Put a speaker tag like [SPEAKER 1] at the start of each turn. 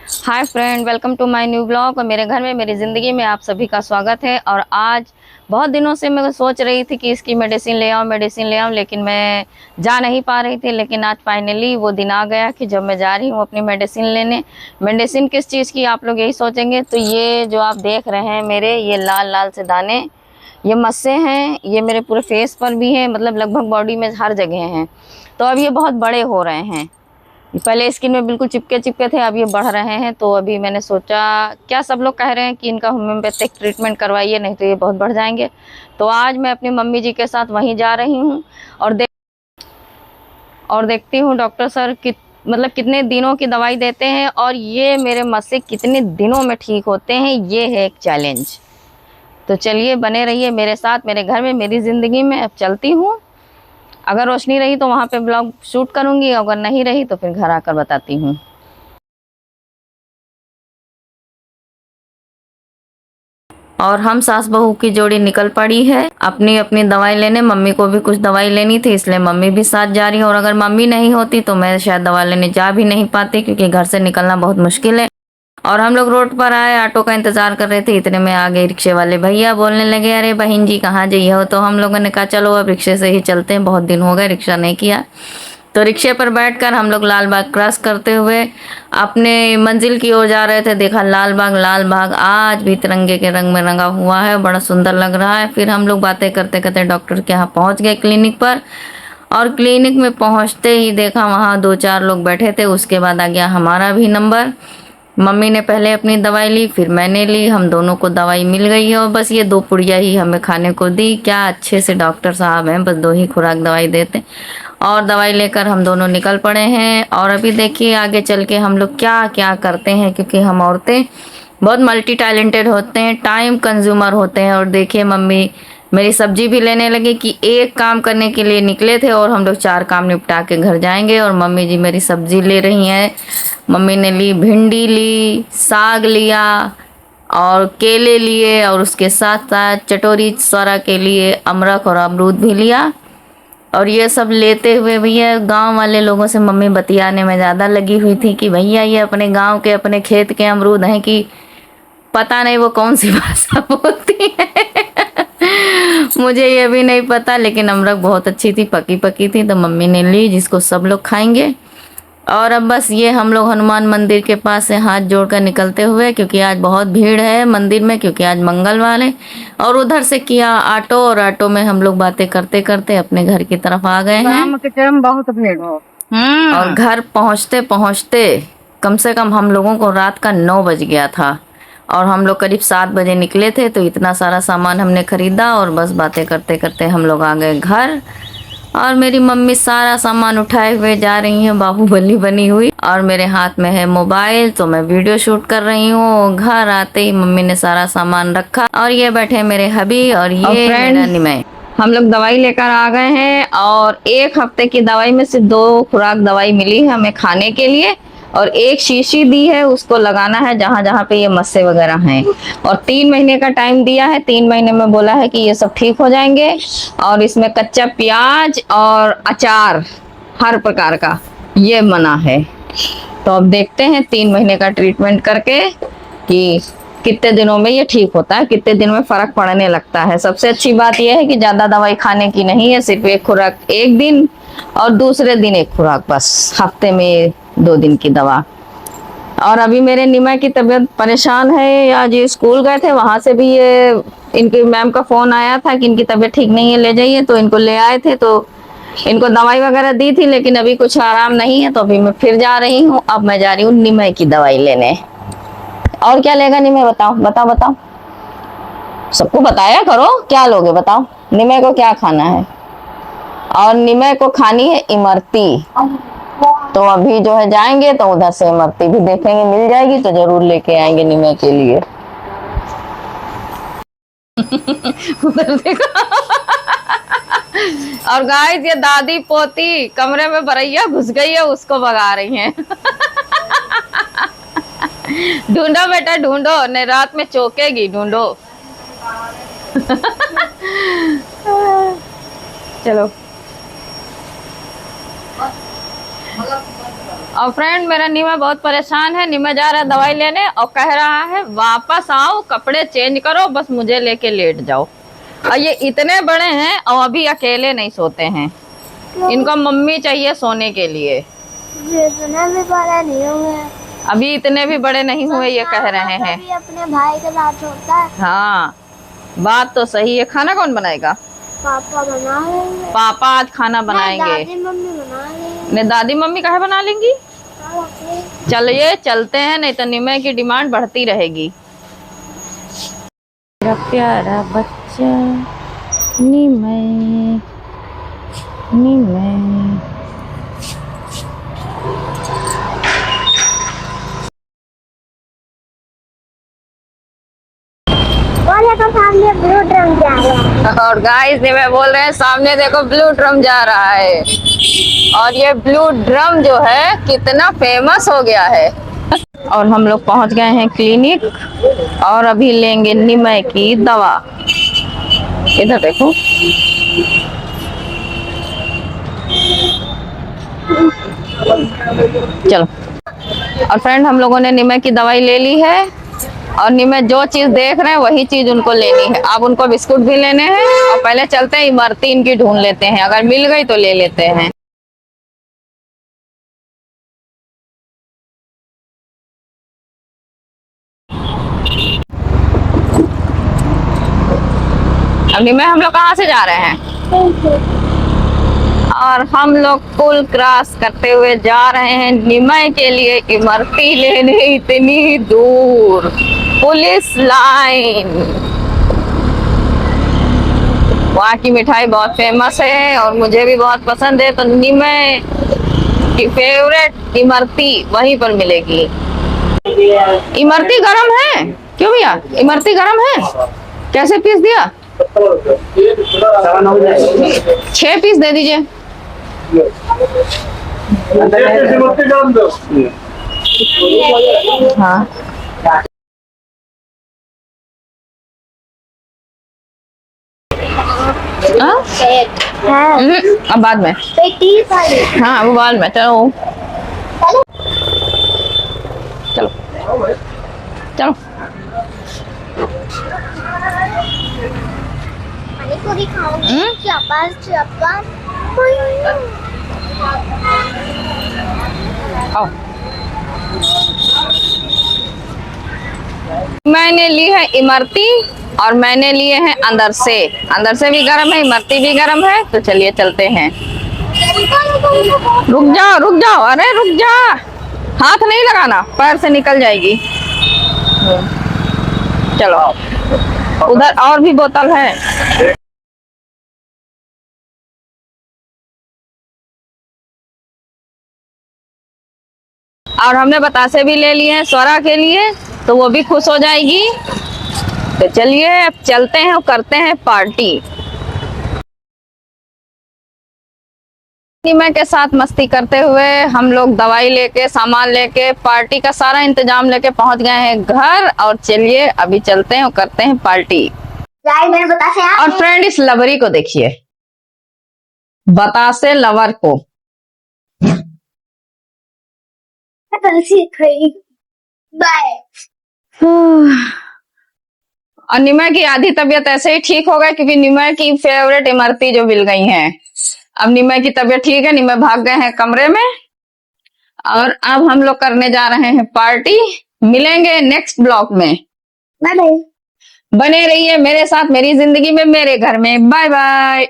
[SPEAKER 1] Hi friend, welcome to my new blog. और मेरे घर में मेरी ज़िंदगी में आप सभी का स्वागत है। और आज बहुत दिनों से मैं सोच रही थी कि इसकी मेडिसिन ले आऊँ, लेकिन मैं जा नहीं पा रही थी। लेकिन आज फाइनली वो दिन आ गया कि जब मैं जा रही हूँ अपनी मेडिसिन लेने। मेडिसिन किस चीज़ की, आप लोग यही सोचेंगे। तो ये जो आप देख रहे हैं मेरे ये लाल लाल से दाने, ये मस्से हैं। ये मेरे पूरे फेस पर भी हैं, मतलब लगभग बॉडी में हर जगह हैं। तो अब ये बहुत बड़े हो रहे हैं। पहले स्किन में बिल्कुल चिपके चिपके थे, अब ये बढ़ रहे हैं। तो अभी मैंने सोचा, क्या सब लोग कह रहे हैं कि इनका होम्योपैथिक ट्रीटमेंट करवाइए, नहीं तो ये बहुत बढ़ जाएंगे। तो आज मैं अपनी मम्मी जी के साथ वहीं जा रही हूँ और देखती हूँ डॉक्टर सर मतलब कितने दिनों की दवाई देते हैं और ये मेरे मस्से कितने दिनों में ठीक होते हैं। ये है एक चैलेंज। तो चलिए, बने रहिए मेरे साथ, मेरे घर में, मेरी ज़िंदगी में। अब चलती हूँ। अगर रोशनी रही तो वहाँ पे ब्लॉग शूट करूँगी, अगर नहीं रही तो फिर घर आकर बताती हूँ। और हम सास बहू की जोड़ी निकल पड़ी है अपनी अपनी दवाई लेने। मम्मी को भी कुछ दवाई लेनी थी, इसलिए मम्मी भी साथ जा रही है। और अगर मम्मी नहीं होती तो मैं शायद दवा लेने जा भी नहीं पाती, क्योंकि घर से निकलना बहुत मुश्किल है। और हम लोग रोड पर आए, ऑटो का इंतजार कर रहे थे, इतने में आ गए रिक्शे वाले भैया। बोलने लगे, अरे बहन जी कहाँ जाइए हो। तो हम लोगों ने कहा चलो अब रिक्शे से ही चलते हैं, बहुत दिन हो गए रिक्शा नहीं किया। तो रिक्शे पर बैठकर हम लोग लाल बाग क्रॉस करते हुए अपने मंजिल की ओर जा रहे थे। देखा लाल बाग आज भी तिरंगे के रंग में रंगा हुआ है, बड़ा सुंदर लग रहा है। फिर हम लोग बातें करते करते डॉक्टर के यहाँ पहुँच गए, क्लिनिक पर। और क्लिनिक में पहुँचते ही देखा वहाँ दो चार लोग बैठे थे। उसके बाद आ गया हमारा भी नंबर। मम्मी ने पहले अपनी दवाई ली, फिर मैंने ली। हम दोनों को दवाई मिल गई है और बस ये दो पुड़िया ही हमें खाने को दी। क्या अच्छे से डॉक्टर साहब हैं, बस दो ही खुराक दवाई देते। और दवाई लेकर हम दोनों निकल पड़े हैं। और अभी देखिए आगे चल के हम लोग क्या क्या करते हैं, क्योंकि हम औरतें बहुत मल्टी टैलेंटेड होते हैं, टाइम कंज्यूमर होते हैं। और देखिए मम्मी मेरी सब्जी भी लेने लगी कि एक काम करने के लिए निकले थे और हम लोग चार काम निपटा के घर जाएंगे। और मम्मी जी मेरी सब्जी ले रही हैं। मम्मी ने ली भिंडी, ली साग लिया और केले लिए, और उसके साथ साथ चटोरी स्वरा के लिए अमरख और अमरूद भी लिया। और ये सब लेते हुए भैया गांव वाले लोगों से मम्मी बतियाने में ज़्यादा लगी हुई थी कि भैया ये अपने गांव के अपने खेत के अमरूद हैं कि पता नहीं वो कौन सी भाषा बोलती है। मुझे ये भी नहीं पता, लेकिन अमरख बहुत अच्छी थी, पकी पकी थी, तो मम्मी ने ली, जिसको सब लोग खाएंगे। और अब बस ये हम लोग हनुमान मंदिर के पास से हाथ जोड़कर निकलते हुए, क्योंकि आज बहुत भीड़ है मंदिर में, क्योंकि आज मंगलवार है। और उधर से किया ऑटो, और ऑटो में हम लोग बातें करते करते अपने घर की तरफ आ गए हैं।
[SPEAKER 2] शाम के टाइम बहुत भीड़ हो।
[SPEAKER 1] और घर पहुंचते पहुंचते कम से कम हम लोगों को रात का 9 बज गया था। और हम लोग करीब 7 बजे निकले थे। तो इतना सारा सामान हमने खरीदा और बस बातें करते करते हम लोग आ गए घर। और मेरी मम्मी सारा सामान उठाए हुए जा रही हैं, बाहुबली बनी हुई। और मेरे हाथ में है मोबाइल, तो मैं वीडियो शूट कर रही हूँ। घर आते ही मम्मी ने सारा सामान रखा। और ये बैठे मेरे हबी और ये मेरा निमय। हम लोग दवाई लेकर आ गए हैं और एक हफ्ते की दवाई में से 2 खुराक दवाई मिली है हमें खाने के लिए। और एक शीशी दी है, उसको लगाना है जहां जहां पे ये मस्से वगैरह हैं। और 3 महीने का टाइम दिया है। 3 महीने में बोला है कि ये सब ठीक हो जाएंगे। और इसमें कच्चा प्याज और अचार हर प्रकार का ये मना है। तो अब देखते हैं 3 महीने का ट्रीटमेंट करके कि कितने दिनों में ये ठीक होता है, कितने दिन में फर्क पड़ने लगता है। सबसे अच्छी बात यह है कि ज्यादा दवाई खाने की नहीं है, सिर्फ एक खुराक एक दिन और दूसरे दिन एक खुराक, बस हफ्ते में 2 दिन की दवा। और अभी मेरे निमा की तबीयत परेशान है। आज ये स्कूल गए थे, वहां से भी ये इनकी मैम का फोन आया था कि इनकी तबीयत ठीक नहीं है, ले जाइए। तो इनको ले आए थे, तो इनको दवाई वगैरह दी थी, लेकिन अभी कुछ आराम नहीं है। तो अभी मैं फिर जा रही हूँ। अब मैं जा रही हूँ निमय की दवाई लेने। और क्या लेगा निमय, बताओ बताओ बताओ। सबको बताया करो, क्या लोगे बताओ। निमय को क्या खाना है? और निमय को खानी है इमरती। तो अभी जो है जाएंगे तो उधर से इमरती भी देखेंगे, मिल जाएगी तो जरूर लेके आएंगे निमय के लिए। उधर देखो। और गाइस ये दादी पोती कमरे में भरैया घुस गई है, उसको भगा रही हैं। ढूंढो बेटा ढूंढो, नहीं रात में चौकेगी, ढूंढो। चलो और फ्रेंड मेरा निमा बहुत परेशान है। निमा जा रहा है दवाई लेने और कह रहा है वापस आओ, कपड़े चेंज करो, बस मुझे लेके लेट जाओ। और ये इतने बड़े हैं और अभी अकेले नहीं सोते हैं, इनको मम्मी चाहिए सोने के लिए।
[SPEAKER 2] इतने भी बड़े नहीं हुए,
[SPEAKER 1] अभी इतने भी बड़े नहीं हुए, ये कह रहे हैं।
[SPEAKER 2] अपने भाई के साथ होता है।
[SPEAKER 1] हाँ बात तो सही है। खाना कौन बनाएगा?
[SPEAKER 2] पापा बना लेंगे।
[SPEAKER 1] पापा आज खाना बनाएंगे।
[SPEAKER 2] दादी मम्मी बना लेंगे।
[SPEAKER 1] नहीं, दादी मम्मी काहे बना लेंगी? चलिए चलते हैं, नहीं तो निमय की डिमांड बढ़ती रहेगी। मेरा प्यारा बच्चा निमय, निमय।
[SPEAKER 2] तो सामने ब्लू ड्रम जा रहा है।
[SPEAKER 1] और गाइस निमय बोल रहे हैं सामने देखो ब्लू ड्रम जा रहा है। और ये ब्लू ड्रम जो है कितना फेमस हो गया है। और हम लोग पहुंच गए हैं क्लिनिक और अभी लेंगे निमय की दवा। इधर देखो, चलो। और फ्रेंड हम लोगों ने निमय की दवाई ले ली है और निमय जो चीज देख रहे हैं वही चीज उनको लेनी है। अब उनको बिस्कुट भी लेने हैं और पहले चलते हैं इमरती इनकी ढूंढ लेते हैं, अगर मिल गई तो ले लेते हैं। अब निमय हम लोग कहाँ से जा रहे हैं? और हम लोग पुल क्रॉस करते हुए जा रहे हैं निमय के लिए इमरती लेने, इतनी दूर पुलिस लाइन। वहाँ की मिठाई बहुत फेमस है और मुझे भी बहुत पसंद है, तो निमय की फेवरेट इमरती वहीं पर मिलेगी। इमरती गरम है क्यों भैया? इमरती गरम है? कैसे पीस दिया? 6 पीस दे दीजिए। हाँ अब बाद में। हाँ वो बाद में। चलो चलो चलो।
[SPEAKER 2] पूरी खाऊंगी।
[SPEAKER 1] आओ। मैंने ली है इमरती और मैंने लिए हैं अंदर से भी गर्म है, इमरती भी गर्म है, तो चलिए चलते हैं। रुक जाओ, अरे रुक जा, हाथ नहीं लगाना, पैर से निकल जाएगी। चलो उधर और भी बोतल है। और हमने बतासे भी ले लिए हैं स्वरा के लिए, तो वो भी खुश हो जाएगी। तो चलिए अब चलते हैं और करते हैं पार्टी। निमय के साथ मस्ती करते हुए हम लोग दवाई लेके, सामान लेके, पार्टी का सारा इंतजाम लेके पहुंच गए हैं घर। और चलिए अभी चलते हैं और करते हैं पार्टी। और फ्रेंड इस लवरी को देखिए, बतासे लवर को। और निमय की आधी तबीयत ऐसे ही ठीक हो गई क्योंकि निमय की फेवरेट इमरती जो मिल गई हैं। अब निमय की तबीयत ठीक है, निमय भाग गए हैं कमरे में। और अब हम लोग करने जा रहे हैं पार्टी। मिलेंगे नेक्स्ट ब्लॉग में।
[SPEAKER 2] Bye bye.
[SPEAKER 1] बने रहिए मेरे साथ, मेरी जिंदगी में, मेरे घर में। Bye bye.